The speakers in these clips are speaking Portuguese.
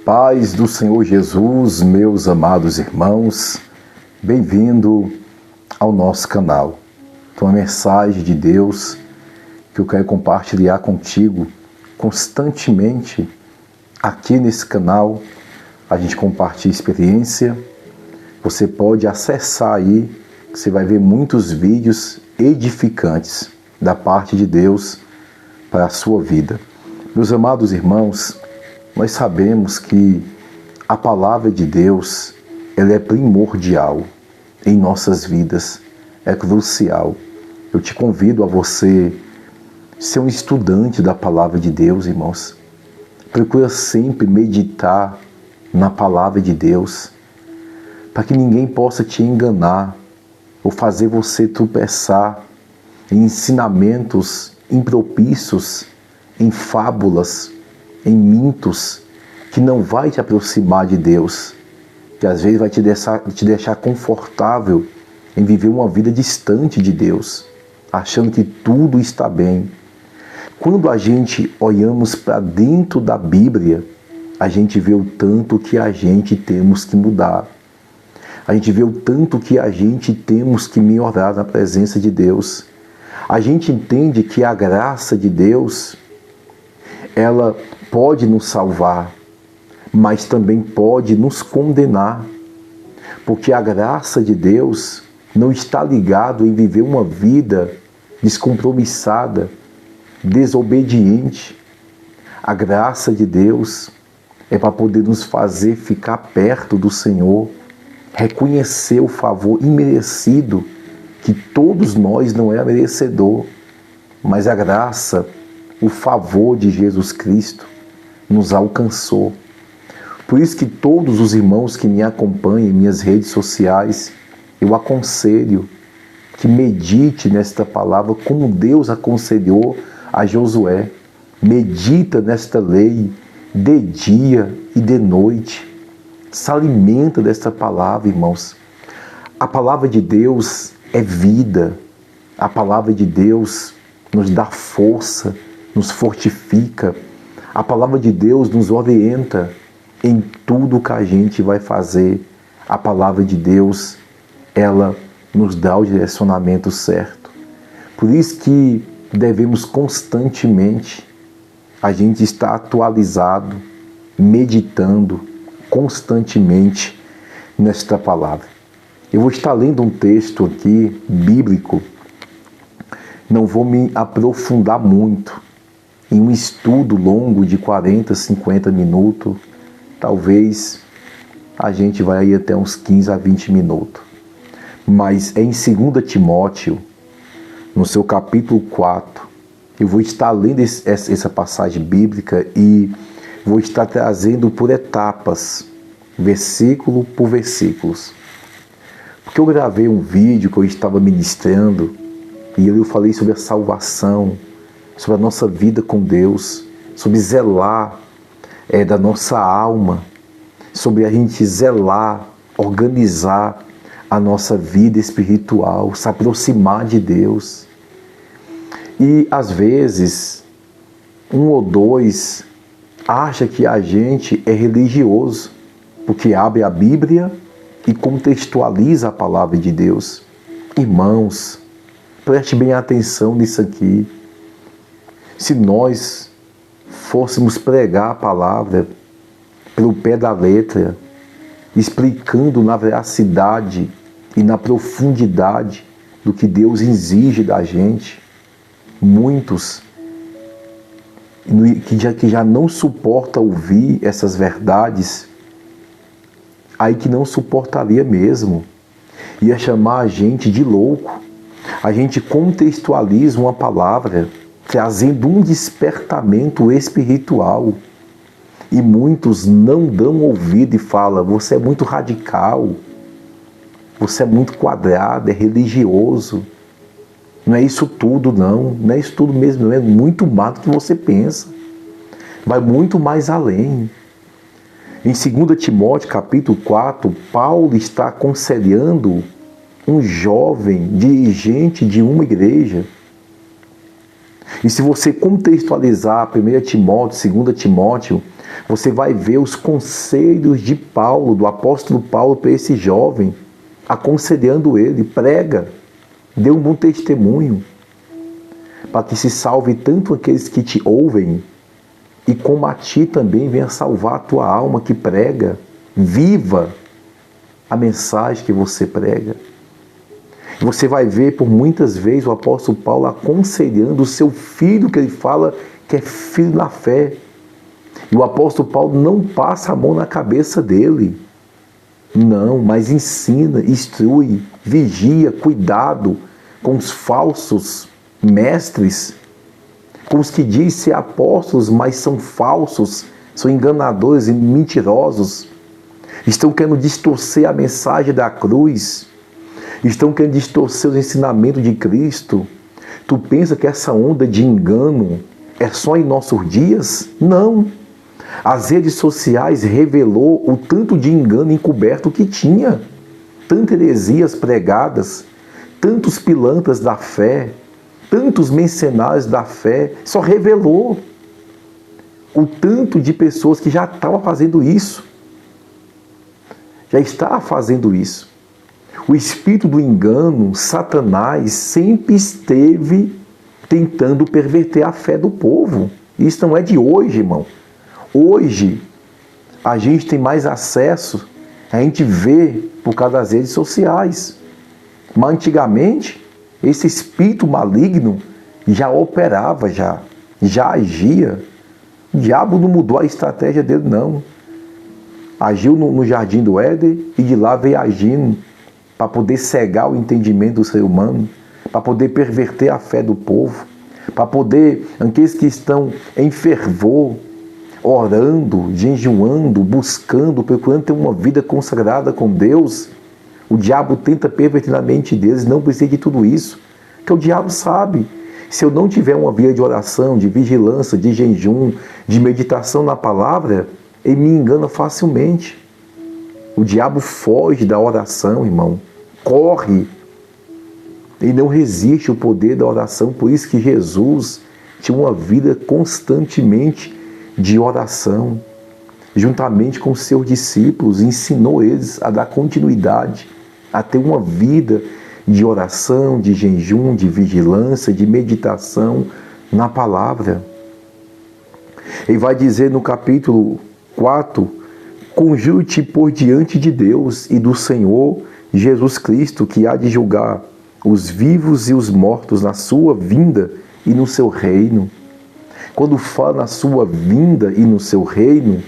Paz do Senhor Jesus, meus amados irmãos, bem-vindo ao nosso canal. Então, a mensagem de Deus que eu quero compartilhar contigo constantemente aqui nesse canal. A gente compartilha experiência, você pode acessar aí, você vai ver muitos vídeos edificantes da parte de Deus para a sua vida. Meus amados irmãos, nós sabemos que a palavra de Deus, ela é primordial em nossas vidas, é crucial. Eu te convido a você ser um estudante da palavra de Deus, irmãos. Procura sempre meditar na palavra de Deus, para que ninguém possa te enganar ou fazer você tropeçar em ensinamentos impropícios, em fábulas, em mitos, que não vai te aproximar de Deus, que às vezes vai te deixar confortável em viver uma vida distante de Deus, achando que tudo está bem. Quando a gente olhamos para dentro da Bíblia, a gente vê o tanto que a gente temos que mudar. A gente vê o tanto que a gente temos que melhorar na presença de Deus. A gente entende que a graça de Deus, ela pode nos salvar, mas também pode nos condenar. Porque a graça de Deus não está ligada em viver uma vida descompromissada, desobediente. A graça de Deus é para poder nos fazer ficar perto do Senhor, reconhecer o favor imerecido que todos nós não é merecedor, mas a graça, o favor de Jesus Cristo nos alcançou. Por isso que todos os irmãos que me acompanham em minhas redes sociais, eu aconselho que medite nesta palavra como Deus aconselhou a Josué. Medita nesta lei de dia e de noite. Se alimenta desta palavra, irmãos. A palavra de Deus é vida. A palavra de Deus nos dá força, nos fortifica. A palavra de Deus nos orienta em tudo que a gente vai fazer. A palavra de Deus, ela nos dá o direcionamento certo. Por isso que devemos constantemente a gente estar atualizado, meditando constantemente nesta palavra. Eu vou estar lendo um texto aqui, bíblico. Não vou me aprofundar muito em um estudo longo de 40, 50 minutos. Talvez a gente vai ir até uns 15 a 20 minutos. Mas é em 2 Timóteo, no seu capítulo 4, eu vou estar lendo essa passagem bíblica e vou estar trazendo por etapas, versículo por versículos. Porque eu gravei um vídeo que eu estava ministrando e eu falei sobre a salvação, sobre a nossa vida com Deus, sobre zelar da nossa alma, sobre a gente zelar, organizar a nossa vida espiritual, se aproximar de Deus. E às vezes, um ou dois acha que a gente é religioso, porque abre a Bíblia e contextualiza a palavra de Deus. Irmãos, preste bem atenção nisso aqui. Se nós fôssemos pregar a palavra pelo pé da letra, explicando na veracidade e na profundidade do que Deus exige da gente, muitos que já não suportam ouvir essas verdades, aí que não suportaria mesmo, ia chamar a gente de louco. A gente contextualiza uma palavra trazendo um despertamento espiritual e muitos não dão ouvido e falam: você é muito radical, você é muito quadrado, é religioso. Não é isso tudo, não é isso tudo mesmo, não é muito mais do que você pensa, vai muito mais além. Em 2 Timóteo capítulo 4, Paulo está aconselhando um jovem dirigente de uma igreja E se você contextualizar 1 Timóteo, 2 Timóteo, você vai ver os conselhos de Paulo, do apóstolo Paulo, para esse jovem, aconselhando ele: prega, dê um bom testemunho, para que se salve tanto aqueles que te ouvem, e como a ti também venha salvar a tua alma que prega. Viva a mensagem que você prega. Você vai ver por muitas vezes o apóstolo Paulo aconselhando o seu filho, que ele fala que é filho na fé. E o apóstolo Paulo não passa a mão na cabeça dele. Não, mas ensina, instrui, vigia, cuidado com os falsos mestres, com os que dizem ser apóstolos, mas são falsos, são enganadores e mentirosos. Estão querendo distorcer a mensagem da cruz. Estão querendo distorcer os ensinamentos de Cristo. Tu pensa que essa onda de engano é só em nossos dias? Não. As redes sociais revelou o tanto de engano encoberto que tinha. Tantas heresias pregadas, tantos pilantras da fé, tantos mercenários da fé. Só revelou o tanto de pessoas que já estavam fazendo isso. Já estava fazendo isso. O espírito do engano, Satanás, sempre esteve tentando perverter a fé do povo. Isso não é de hoje, irmão. Hoje, a gente tem mais acesso, a gente vê por causa das redes sociais. Mas antigamente, esse espírito maligno já operava, já agia. O diabo não mudou a estratégia dele, não. Agiu no jardim do Éden e de lá veio agindo para poder cegar o entendimento do ser humano, para poder perverter a fé do povo, para poder, aqueles que estão em fervor, orando, jejuando, buscando, procurando ter uma vida consagrada com Deus, o diabo tenta perverter a mente deles. Não precisa de tudo isso, porque o diabo sabe, se eu não tiver uma vida de oração, de vigilância, de jejum, de meditação na palavra, ele me engana facilmente. O diabo foge da oração, irmão. Corre. Ele não resiste ao poder da oração. Por isso que Jesus tinha uma vida constantemente de oração. Juntamente com seus discípulos, ensinou eles a dar continuidade, a ter uma vida de oração, de jejum, de vigilância, de meditação na palavra. Ele vai dizer no capítulo 4: conjuro-te por diante de Deus e do Senhor Jesus Cristo, que há de julgar os vivos e os mortos na sua vinda e no seu reino. Quando fala na sua vinda e no seu reino,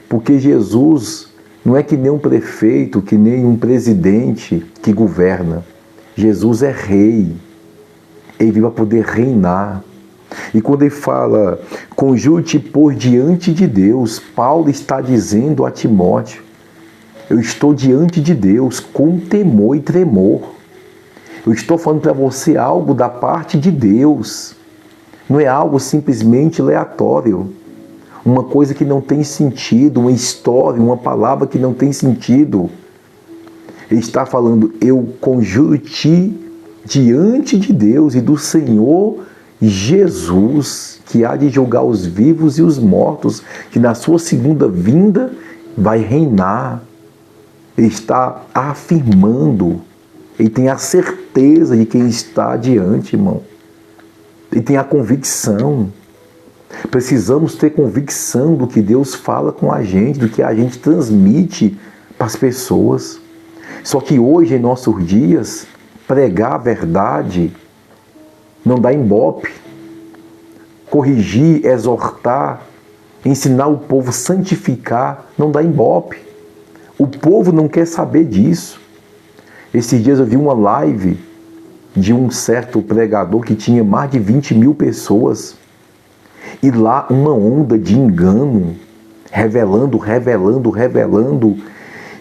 porque Jesus não é que nem um prefeito, que nem um presidente que governa. Jesus é rei. Ele veio para poder reinar. E quando ele fala, conjuro-te por diante de Deus, Paulo está dizendo a Timóteo: eu estou diante de Deus com temor e tremor. Eu estou falando para você algo da parte de Deus. Não é algo simplesmente aleatório. Uma coisa que não tem sentido, uma história, uma palavra que não tem sentido. Ele está falando, eu conjuro-te diante de Deus e do Senhor Jesus, que há de julgar os vivos e os mortos, que na sua segunda vinda vai reinar. Ele está afirmando, ele tem a certeza de quem está diante, irmão. Ele tem a convicção. Precisamos ter convicção do que Deus fala com a gente, do que a gente transmite para as pessoas. Só que hoje, em nossos dias, pregar a verdade não dá ibope. Corrigir, exortar, ensinar o povo a santificar, não dá ibope. O povo não quer saber disso. Esses dias eu vi uma live de um certo pregador que tinha mais de 20 mil pessoas. E lá uma onda de engano, revelando.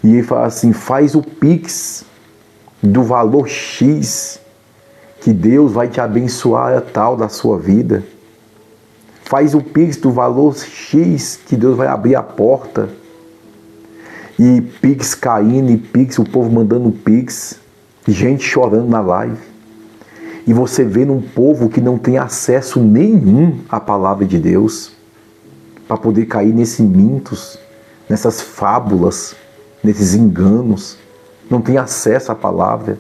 E ele fala assim, faz o Pix do valor X, que Deus vai te abençoar a tal da sua vida. Faz o Pix do valor X, que Deus vai abrir a porta. E Pix caindo, e Pix, o povo mandando Pix, gente chorando na live. E você vê num povo que não tem acesso nenhum à palavra de Deus, para poder cair nesses mitos, nessas fábulas, nesses enganos, não tem acesso à palavra.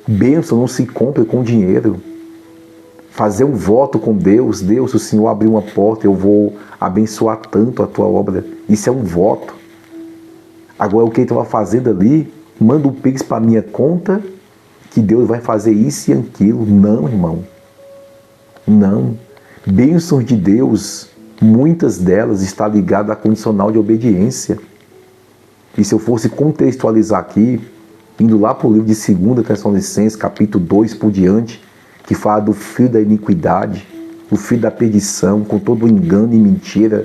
Bênção não se compra com dinheiro. Fazer um voto com Deus, Deus, se o Senhor abrir uma porta, eu vou abençoar tanto a tua obra. Isso é um voto. Agora o que ele estava fazendo ali, manda o Pix para minha conta, que Deus vai fazer isso e aquilo. Não, irmão. Não. Bênçãos de Deus, muitas delas estão ligadas à condicional de obediência. E se eu fosse contextualizar aqui, indo lá para o livro de 2 Tessalonicenses, capítulo 2 por diante, que fala do filho da iniquidade, do filho da perdição, com todo o engano e mentira,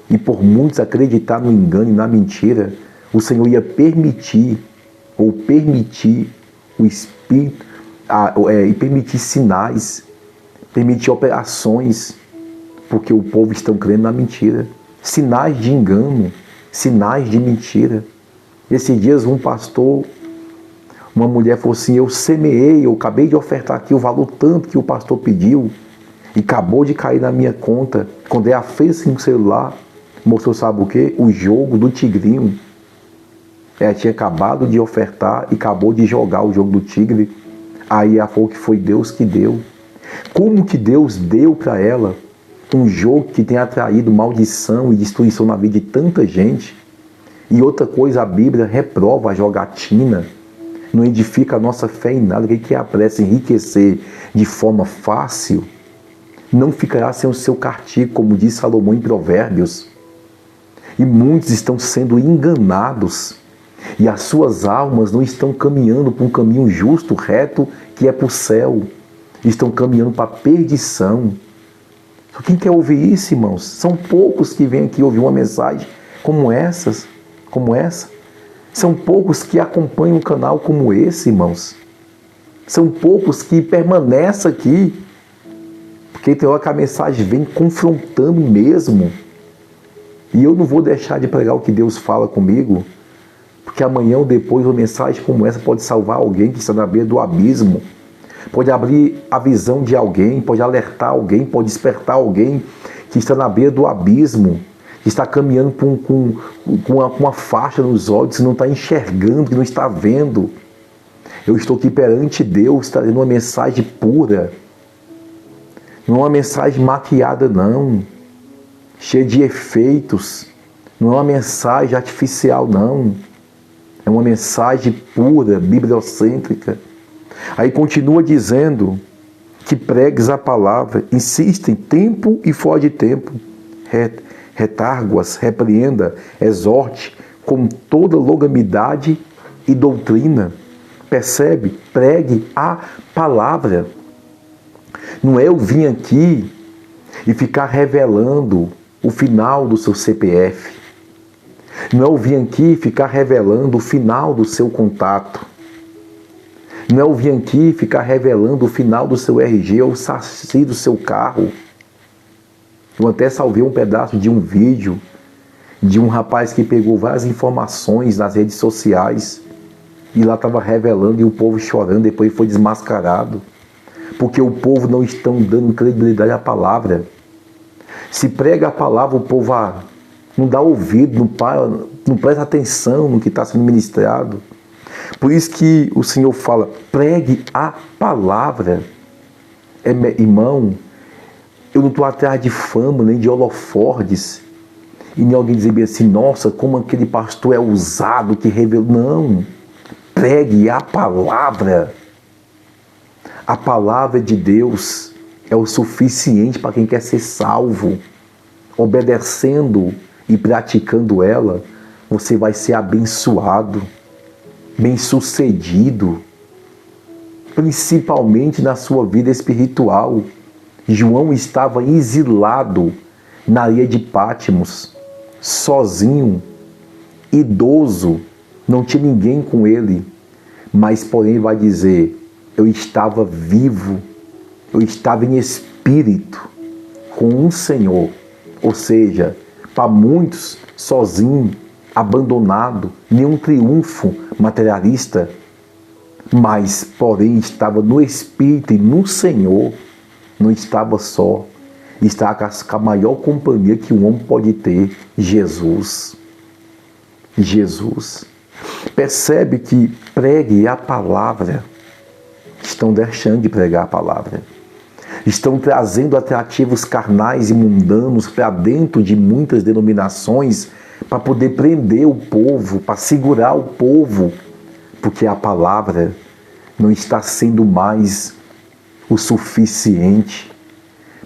e por muitos acreditar no engano e na mentira, o Senhor ia permitir o Espírito, e permitir sinais, permitir operações, porque o povo está crendo na mentira. Sinais de engano, sinais de mentira. Esses dias um pastor, uma mulher falou assim, eu semeei, eu acabei de ofertar aqui o valor tanto que o pastor pediu e acabou de cair na minha conta. Quando ela fez assim no celular, mostrou sabe o quê? O jogo do tigrinho. Ela tinha acabado de ofertar e acabou de jogar o jogo do tigre. Aí ela falou que foi Deus que deu. Como que Deus deu para ela um jogo que tem atraído maldição e destruição na vida de tanta gente? E outra coisa, a Bíblia reprova a jogatina, não edifica a nossa fé em nada. O que é a pressa? Enriquecer de forma fácil não ficará sem o seu castigo, como diz Salomão em Provérbios. E muitos estão sendo enganados e as suas almas não estão caminhando para um caminho justo, reto, que é para o céu. Estão caminhando para a perdição. Quem quer ouvir isso, irmãos? São poucos que vêm aqui ouvir uma mensagem como essa. São poucos que acompanham um canal como esse, irmãos. São poucos que permanecem aqui. Porque tem hora que a mensagem vem confrontando mesmo. E eu não vou deixar de pregar o que Deus fala comigo. Porque amanhã ou depois uma mensagem como essa pode salvar alguém que está na beira do abismo. Pode abrir a visão de alguém, pode alertar alguém, pode despertar alguém que está na beira do abismo, que está caminhando com uma faixa nos olhos, que não está enxergando, que não está vendo. Eu estou aqui perante Deus, trazendo uma mensagem pura. Não é uma mensagem maquiada, não. Cheia de efeitos. Não é uma mensagem artificial, não. É uma mensagem pura, bibliocêntrica. Aí continua dizendo que pregues a palavra, insista em tempo e fora de tempo. Retargue-as, repreenda, exorte com toda longanimidade e doutrina. Percebe? Pregue a palavra. Não é eu vir aqui e ficar revelando o final do seu CPF. Não é eu vir aqui e ficar revelando o final do seu contato. Não é eu vir aqui e ficar revelando o final do seu RG ou o chassi do seu carro. Eu até salvei um pedaço de um vídeo de um rapaz que pegou várias informações nas redes sociais e lá estava revelando e o povo chorando, depois foi desmascarado. Porque o povo não estão dando credibilidade à palavra. Se prega a palavra, o povo não dá ouvido, não presta atenção no que está sendo ministrado. Por isso que o Senhor fala, pregue a palavra. Irmão, eu não estou atrás de fama, nem de holofortes. E nem alguém dizer bem assim, nossa, como aquele pastor é ousado que revelou. Não, pregue a palavra. A palavra de Deus é o suficiente para quem quer ser salvo. Obedecendo e praticando ela, você vai ser abençoado, bem-sucedido, principalmente na sua vida espiritual. João estava exilado na ilha de Patmos, sozinho, idoso, não tinha ninguém com ele, mas porém vai dizer, eu estava vivo, eu estava em espírito com um Senhor. Ou seja, para muitos, sozinho, abandonado, nenhum triunfo materialista. mas, porém, estava no Espírito e no Senhor, não estava só, estava com a maior companhia que um homem pode ter, Jesus. Jesus. Percebe que pregue a palavra, estão deixando de pregar a palavra. Estão trazendo atrativos carnais e mundanos para dentro de muitas denominações para poder prender o povo, para segurar o povo, porque a palavra não está sendo mais o suficiente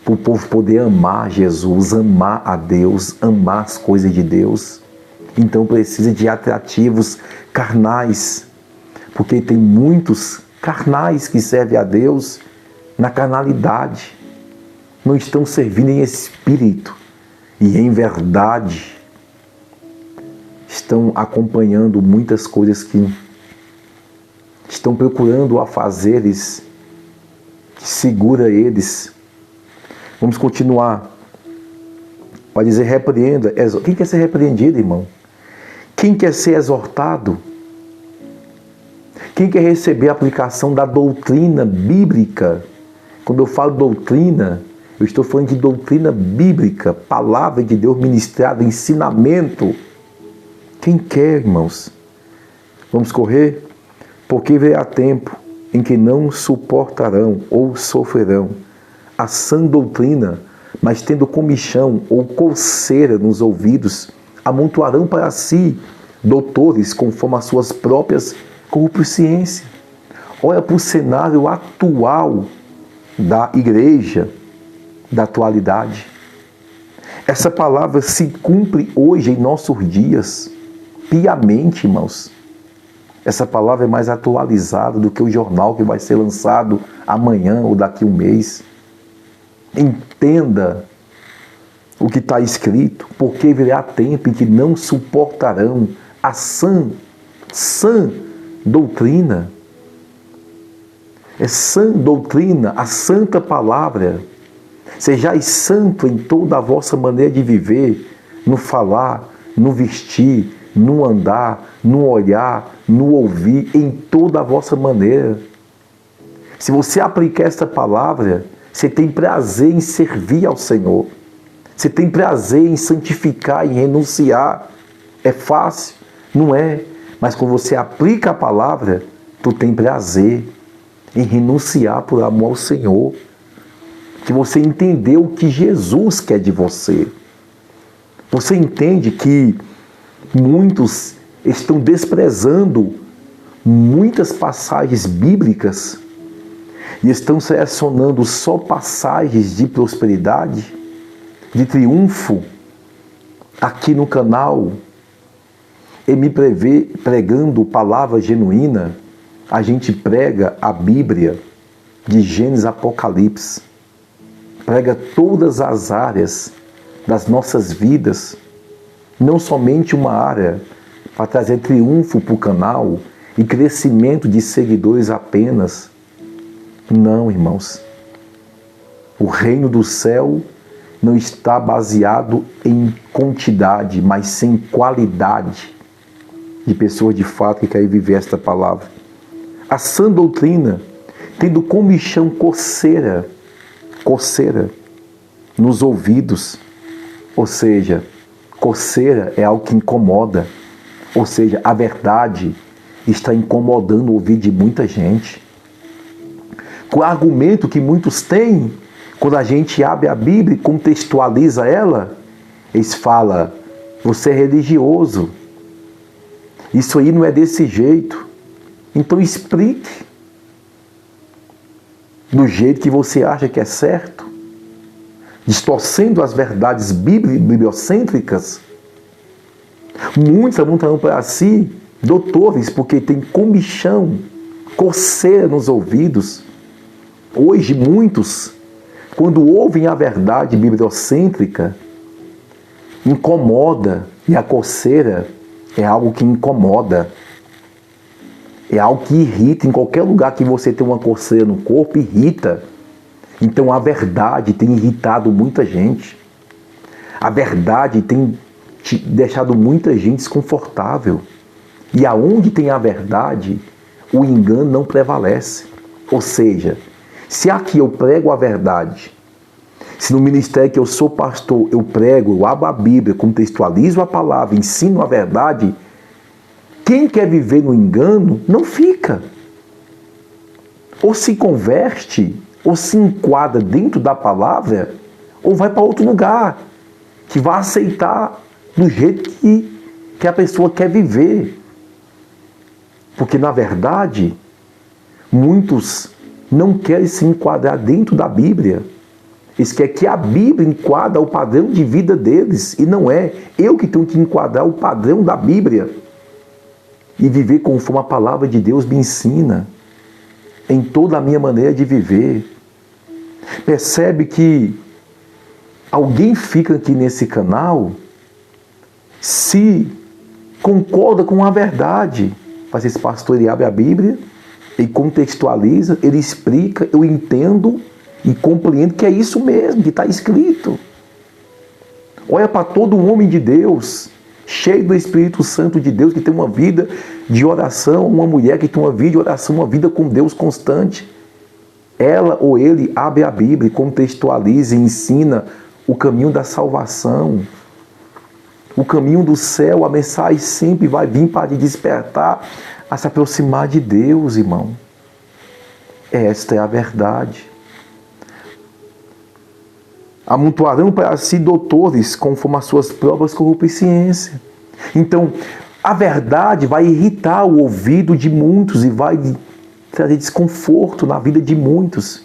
para o povo poder amar Jesus, amar a Deus, amar as coisas de Deus. Então precisa de atrativos carnais, porque tem muitos carnais que servem a Deus na carnalidade, não estão servindo em espírito e em verdade, estão acompanhando muitas coisas que estão procurando afazeres que segura eles. Vamos continuar. Para dizer repreenda. Quem quer ser repreendido, irmão? Quem quer ser exortado? Quem quer receber a aplicação da doutrina bíblica? Quando eu falo doutrina, eu estou falando de doutrina bíblica, palavra de Deus ministrada, ensinamento. Quem quer, irmãos? Vamos correr? Porque virá tempo em que não suportarão ou sofrerão a sã doutrina, mas tendo comichão ou coceira nos ouvidos, amontoarão para si doutores conforme as suas próprias concupiscências. Olha para o cenário atual da igreja, da atualidade. Essa palavra se cumpre hoje em nossos dias, piamente, irmãos. Essa palavra é mais atualizada do que o jornal que vai ser lançado amanhã ou daqui a um mês. Entenda o que está escrito, porque virá tempo em que não suportarão a sã doutrina. É sã doutrina, a santa palavra. Sejais santo em toda a vossa maneira de viver, no falar, no vestir, no andar, no olhar, no ouvir, em toda a vossa maneira. Se você aplicar esta palavra, você tem prazer em servir ao Senhor. Você tem prazer em santificar, em renunciar. É fácil? Não é. Mas quando você aplica a palavra, tu tem prazer em renunciar por amor ao Senhor. Que você entendeu o que Jesus quer de você. Você entende que muitos estão desprezando muitas passagens bíblicas e estão selecionando só passagens de prosperidade, de triunfo. Aqui no canal, me pregando palavra genuína, a gente prega a Bíblia de Gênesis a Apocalipse. Prega todas as áreas das nossas vidas, não somente uma área, para trazer triunfo para o canal e crescimento de seguidores apenas. Não, irmãos. O reino do céu não está baseado em quantidade, mas sim qualidade de pessoas de fato que querem viver esta palavra. A sã doutrina, tendo comichão coceira nos ouvidos, ou seja, coceira é algo que incomoda, ou seja, a verdade está incomodando o ouvido de muita gente. O argumento que muitos têm, quando a gente abre a Bíblia e contextualiza ela, eles falam, você é religioso, isso aí não é desse jeito, então explique do jeito que você acha que é certo, distorcendo as verdades bibliocêntricas. Muitos amontarão para si doutores, porque tem comichão, coceira nos ouvidos. Hoje, muitos, quando ouvem a verdade bibliocêntrica, incomoda, e a coceira é algo que incomoda. É algo que irrita. Em qualquer lugar que você tem uma coceira no corpo, irrita. Então a verdade tem irritado muita gente. A verdade tem deixado muita gente desconfortável. E aonde tem a verdade, o engano não prevalece. Ou seja, se aqui eu prego a verdade, se no ministério que eu sou pastor, eu prego, eu abro a Bíblia, contextualizo a palavra, ensino a verdade, quem quer viver no engano não fica. Ou se converte, ou se enquadra dentro da palavra, ou vai para outro lugar, que vai aceitar do jeito que a pessoa quer viver. Porque, na verdade, muitos não querem se enquadrar dentro da Bíblia. Eles querem que a Bíblia enquadre o padrão de vida deles. E não é. Eu que tenho que enquadrar o padrão da Bíblia. E viver conforme a palavra de Deus me ensina. Em toda a minha maneira de viver. Percebe que alguém fica aqui nesse canal se concorda com a verdade. Mas esse pastor, ele abre a Bíblia, ele contextualiza, ele explica, eu entendo e compreendo que é isso mesmo que está escrito. Olha para todo homem de Deus, cheio do Espírito Santo de Deus, que tem uma vida de oração, uma mulher que tem uma vida de oração, uma vida com Deus constante. Ela ou ele abre a Bíblia, contextualiza e ensina o caminho da salvação. O caminho do céu, a mensagem sempre vai vir para te despertar a se aproximar de Deus, irmão. Esta é a verdade. Amontoarão para si doutores, conforme as suas próprias corrupciências. Então, a verdade vai irritar o ouvido de muitos e vai trazer desconforto na vida de muitos.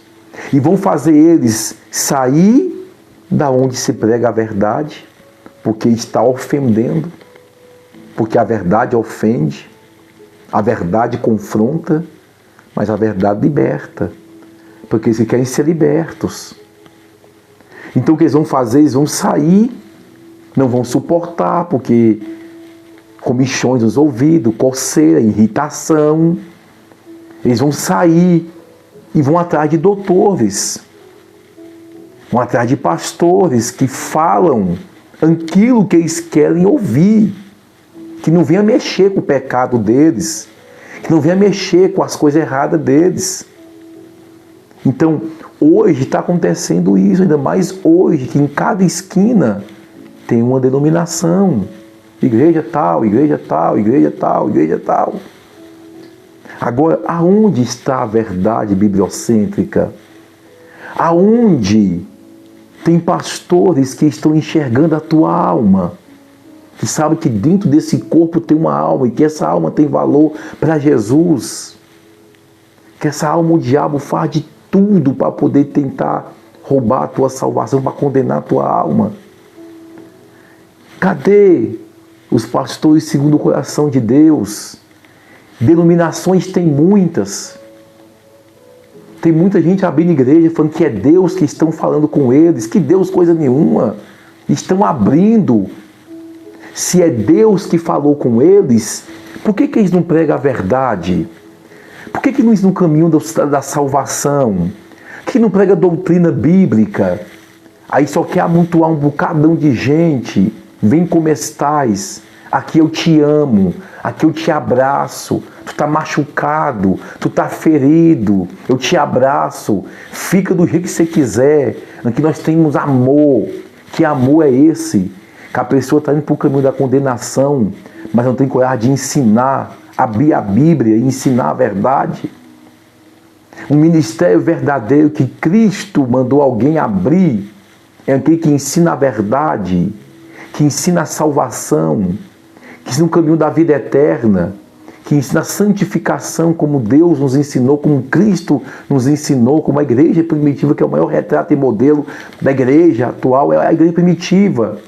E vão fazer eles sair da onde se prega a verdade, porque está ofendendo, porque a verdade ofende, a verdade confronta, mas a verdade liberta, porque eles querem ser libertos. Então o que eles vão fazer? Eles vão sair, não vão suportar, porque comichões nos ouvidos, coceira, irritação. Eles vão sair e vão atrás de doutores, vão atrás de pastores que falam aquilo que eles querem ouvir, que não venha mexer com o pecado deles, que não venha mexer com as coisas erradas deles. Então, hoje está acontecendo isso, ainda mais hoje, que em cada esquina tem uma denominação. Igreja tal, igreja tal, igreja tal, igreja tal. Agora, aonde está a verdade bibliocêntrica? Aonde tem pastores que estão enxergando a tua alma, que sabem que dentro desse corpo tem uma alma e que essa alma tem valor para Jesus, que essa alma o diabo faz de tudo para poder tentar roubar a tua salvação, para condenar a tua alma. Cadê os pastores segundo o coração de Deus? Denominações tem muitas. Tem muita gente abrindo igreja falando que é Deus que estão falando com eles. Que Deus coisa nenhuma. Estão abrindo. Se é Deus que falou com eles, por que eles não pregam a verdade? Por que eles não caminham da salvação? Por que não pregam a doutrina bíblica? Aí só quer amontoar um bocadão de gente. Vem como estás. Aqui eu te amo. Aqui eu te abraço. Tu está machucado, tu está ferido, eu te abraço, fica do jeito que você quiser. Aqui nós temos amor. Que amor é esse? Que a pessoa está indo para o caminho da condenação, mas não tem coragem de ensinar, abrir a Bíblia e ensinar a verdade. Um ministério verdadeiro que Cristo mandou alguém abrir é aquele que ensina a verdade, que ensina a salvação, que ensina o caminho da vida eterna, que ensina a santificação como Deus nos ensinou, como Cristo nos ensinou, como a igreja primitiva, que é o maior retrato e modelo da igreja atual, é a igreja primitiva.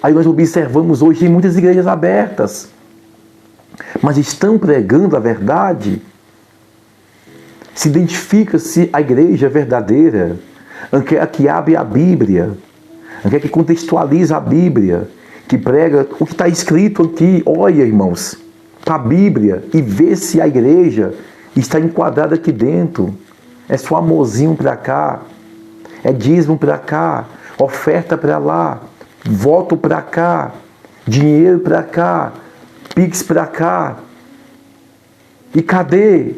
Aí nós observamos hoje, tem muitas igrejas abertas, mas estão pregando a verdade? Se identifica-se a igreja verdadeira, aquela que abre a Bíblia, aquela que contextualiza a Bíblia, que prega o que está escrito aqui. Olha, irmãos, para a Bíblia e vê se a igreja está enquadrada aqui dentro. É só amorzinho para cá, é dízimo para cá, oferta para lá, voto para cá, dinheiro para cá, pix para cá. E cadê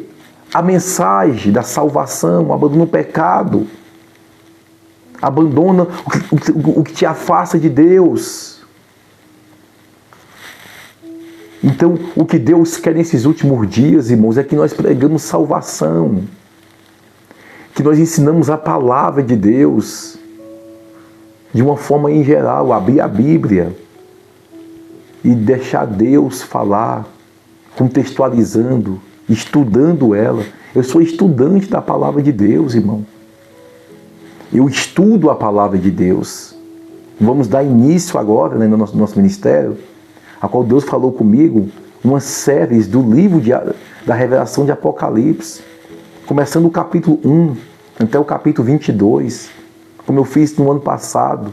a mensagem da salvação? Abandona o pecado. Abandona o que te afasta de Deus. Então, o que Deus quer nesses últimos dias, irmãos, é que nós pregamos salvação. Que nós ensinamos a palavra de Deus de uma forma em geral, abrir a Bíblia e deixar Deus falar, contextualizando, estudando ela. Eu sou estudante da palavra de Deus, irmão. Eu estudo a palavra de Deus. Vamos dar início agora, né, no nosso ministério, a qual Deus falou comigo, uma série do livro da revelação de Apocalipse, começando o capítulo 1 até o capítulo 22, como eu fiz no ano passado.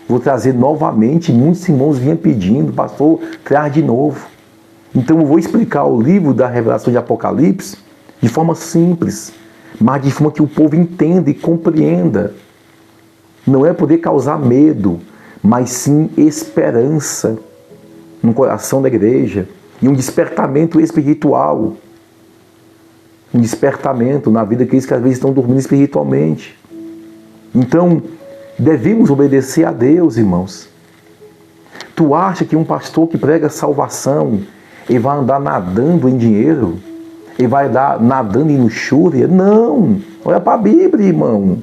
Vou trazer novamente, muitos irmãos vinham pedindo, pastor, traz de novo. Então eu vou explicar o livro da revelação de Apocalipse de forma simples, mas de forma que o povo entenda e compreenda. Não é poder causar medo, mas sim esperança no coração da igreja e um despertamento espiritual. Um despertamento na vida daqueles que às vezes estão dormindo espiritualmente. Então, devemos obedecer a Deus, irmãos. Tu acha que um pastor que prega salvação, ele vai andar nadando em dinheiro? Ele vai andar nadando em luxúria? Não! Olha para a Bíblia, irmão.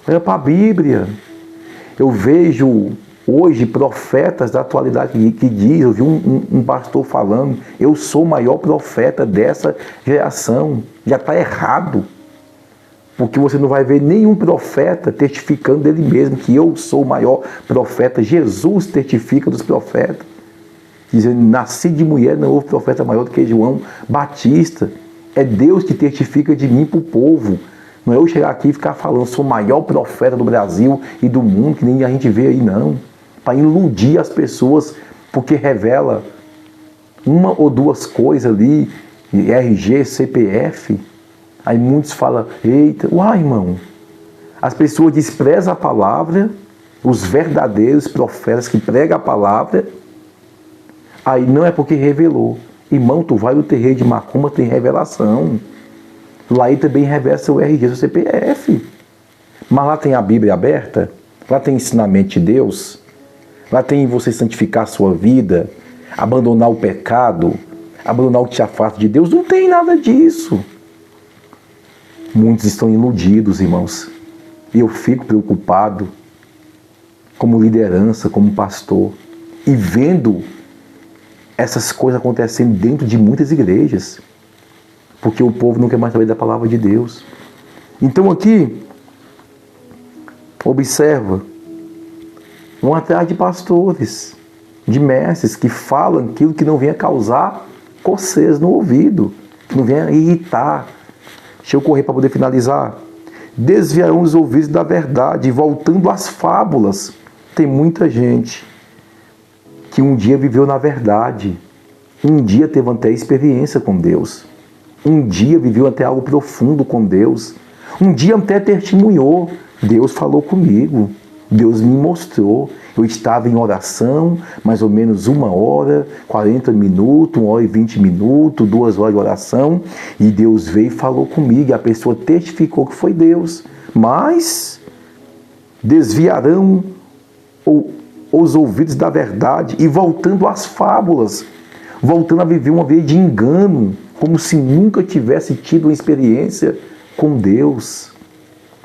Olha para a Bíblia. Eu vejo hoje profetas da atualidade que dizem, eu vi um pastor falando, eu sou o maior profeta dessa geração. Já está errado. Porque você não vai ver nenhum profeta testificando dele mesmo que eu sou o maior profeta. Jesus testifica dos profetas. Dizendo, nasci de mulher, não houve profeta maior do que João Batista. É Deus que testifica de mim para o povo. Não é eu chegar aqui e ficar falando, sou o maior profeta do Brasil e do mundo, que nem a gente vê aí, não. Para iludir as pessoas, porque revela uma ou duas coisas ali, RG, CPF. Aí muitos falam, eita, uai, irmão. As pessoas desprezam a palavra, os verdadeiros profetas que pregam a palavra. Aí não é porque revelou. Irmão, tu vai no terreiro de macumba, tem revelação. Lá aí também revela seu RG, seu CPF. Mas lá tem a Bíblia aberta, lá tem ensinamento de Deus, lá tem você santificar a sua vida, abandonar o pecado, abandonar o que te afasta de Deus. Não tem nada disso. Muitos estão iludidos, irmãos. E eu fico preocupado, como liderança, como pastor, e vendo essas coisas acontecendo dentro de muitas igrejas. Porque o povo não quer mais saber da palavra de Deus. Então aqui, observa, vão atrás de pastores, de mestres, que falam aquilo que não venha causar coceiras no ouvido, que não venha irritar. Deixa eu correr para poder finalizar. Desviarão os ouvidos da verdade, voltando às fábulas. Tem muita gente que um dia viveu na verdade, um dia teve até experiência com Deus, um dia viveu até algo profundo com Deus, um dia até testemunhou, Deus falou comigo, Deus me mostrou, eu estava em oração, mais ou menos 1 hora, 40 minutos, 1 hora e 20 minutos, 2 horas de oração, e Deus veio e falou comigo, e a pessoa testificou que foi Deus, mas desviarão os ouvidos da verdade e voltando às fábulas, voltando a viver uma vida de engano, como se nunca tivesse tido uma experiência com Deus,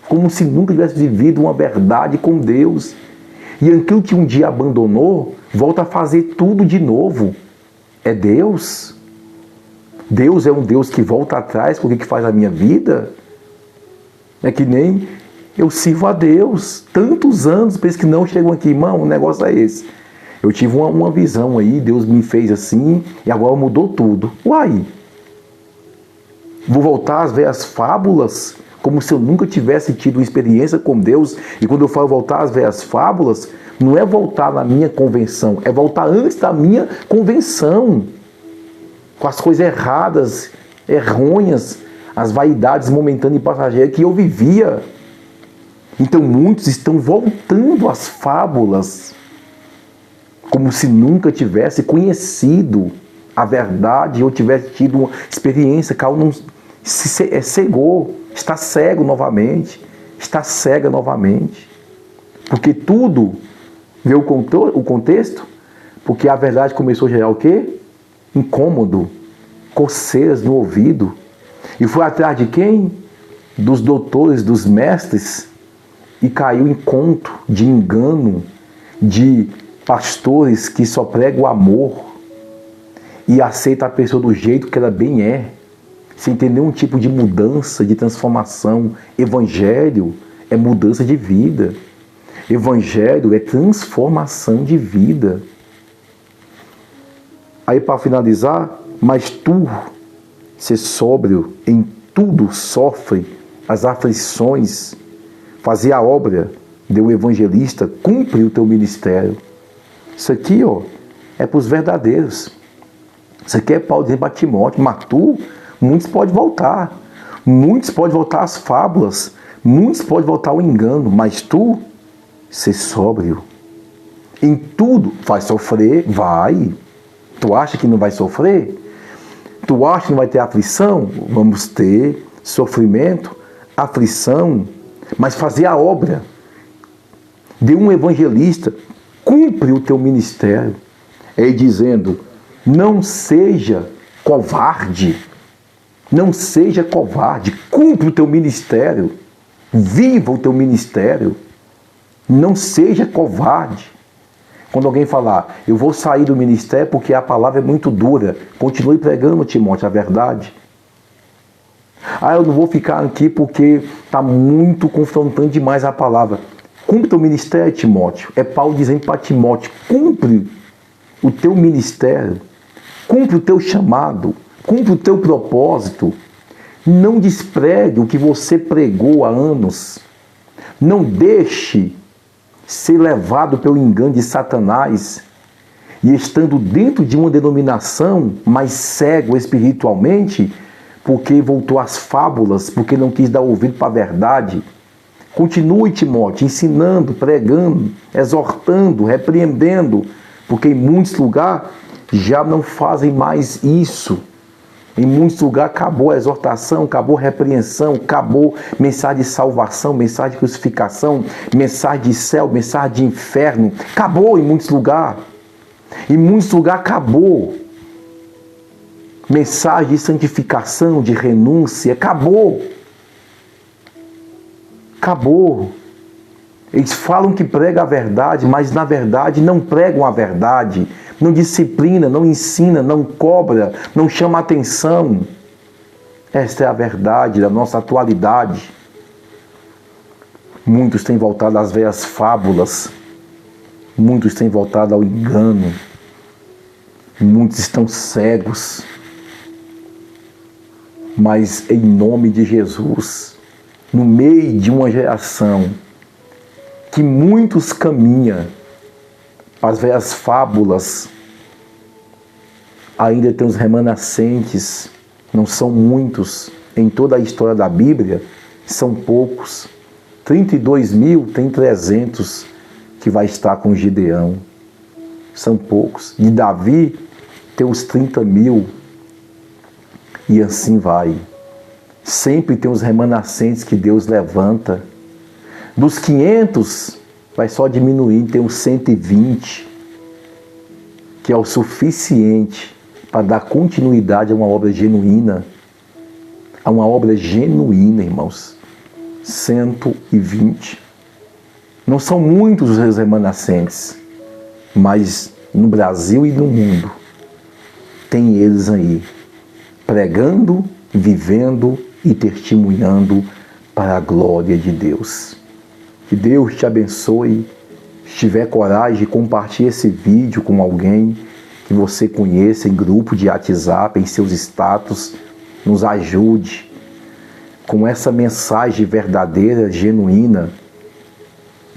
como se nunca tivesse vivido uma verdade com Deus. E aquilo que um dia abandonou, volta a fazer tudo de novo. É Deus? Deus é um Deus que volta atrás porque que faz a minha vida? É que nem eu sirvo a Deus. Tantos anos, penso que não chegam aqui, irmão, o negócio é esse. Eu tive uma visão aí, Deus me fez assim, e agora mudou tudo. Uai! Vou voltar às velhas fábulas, como se eu nunca tivesse tido uma experiência com Deus. E quando eu falo voltar às velhas fábulas, não é voltar na minha convenção, é voltar antes da minha convenção, com as coisas erradas, errôneas, as vaidades momentâneas e passageiras que eu vivia. Então muitos estão voltando às fábulas, como se nunca tivesse conhecido a verdade ou tivesse tido uma experiência, Caio cegou, está cego novamente, está cega novamente. Porque tudo, vê o contexto, porque a verdade começou a gerar o quê? Incômodo, coceiras no ouvido. E foi atrás de quem? Dos doutores, dos mestres, e caiu em conto de engano, de pastores que só pregam o amor e aceitam a pessoa do jeito que ela bem é, sem ter nenhum tipo de mudança, de transformação. Evangelho é mudança de vida. Evangelho é transformação de vida. Aí, para finalizar, mas tu, ser sóbrio em tudo, sofre as aflições, fazer a obra do evangelista, cumpre o teu ministério. Isso aqui, é para os verdadeiros. Isso aqui é Paulo dizendo para Timóteo, mas tu, muitos podem voltar. Muitos podem voltar às fábulas. Muitos podem voltar ao engano. Mas tu, ser sóbrio. Em tudo, vai sofrer? Vai. Tu acha que não vai sofrer? Tu acha que não vai ter aflição? Vamos ter sofrimento, aflição, mas fazer a obra de um evangelista, cumpre o teu ministério. É dizendo, não seja covarde, não seja covarde, cumpre o teu ministério, viva o teu ministério, não seja covarde. Quando alguém falar, eu vou sair do ministério porque a palavra é muito dura, continue pregando, Timóteo, a verdade. Eu não vou ficar aqui porque está muito confrontando demais a palavra. Cumpre o teu ministério, Timóteo. É Paulo dizendo para Timóteo, cumpre o teu ministério, cumpre o teu chamado, cumpre o teu propósito. Não despregue o que você pregou há anos. Não deixe ser levado pelo engano de Satanás e estando dentro de uma denominação, mas cego espiritualmente, porque voltou às fábulas, porque não quis dar ouvido para a verdade. Continue, Timóteo, ensinando, pregando, exortando, repreendendo, porque em muitos lugares já não fazem mais isso. Em muitos lugares acabou a exortação, acabou a repreensão, acabou mensagem de salvação, mensagem de crucificação, mensagem de céu, mensagem de inferno. Acabou em muitos lugares. Em muitos lugares acabou. Mensagem de santificação, de renúncia, acabou. Acabou. Eles falam que pregam a verdade, mas na verdade não pregam a verdade. Não disciplina, não ensina, não cobra, não chama atenção. Esta é a verdade da nossa atualidade. Muitos têm voltado às velhas fábulas. Muitos têm voltado ao engano. Muitos estão cegos. Mas em nome de Jesus, no meio de uma geração que muitos caminham para as velhas fábulas, ainda tem os remanescentes, não são muitos, em toda a história da Bíblia, são poucos. 32 mil, tem 300 que vai estar com Gideão. São poucos. De Davi, tem os 30 mil. E assim vai. Sempre tem os remanescentes que Deus levanta. Dos 500, vai só diminuindo, tem uns 120, que é o suficiente para dar continuidade a uma obra genuína. A uma obra genuína, irmãos. 120. Não são muitos os remanescentes, mas no Brasil e no mundo, tem eles aí, pregando, vivendo e testemunhando para a glória de Deus. Que Deus te abençoe. Se tiver coragem, compartilhe esse vídeo com alguém que você conheça em grupo de WhatsApp, em seus status. Nos ajude com essa mensagem verdadeira, genuína,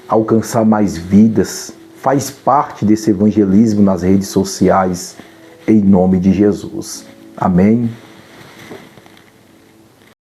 alcançar mais vidas. Faz parte desse evangelismo nas redes sociais, em nome de Jesus. Amém.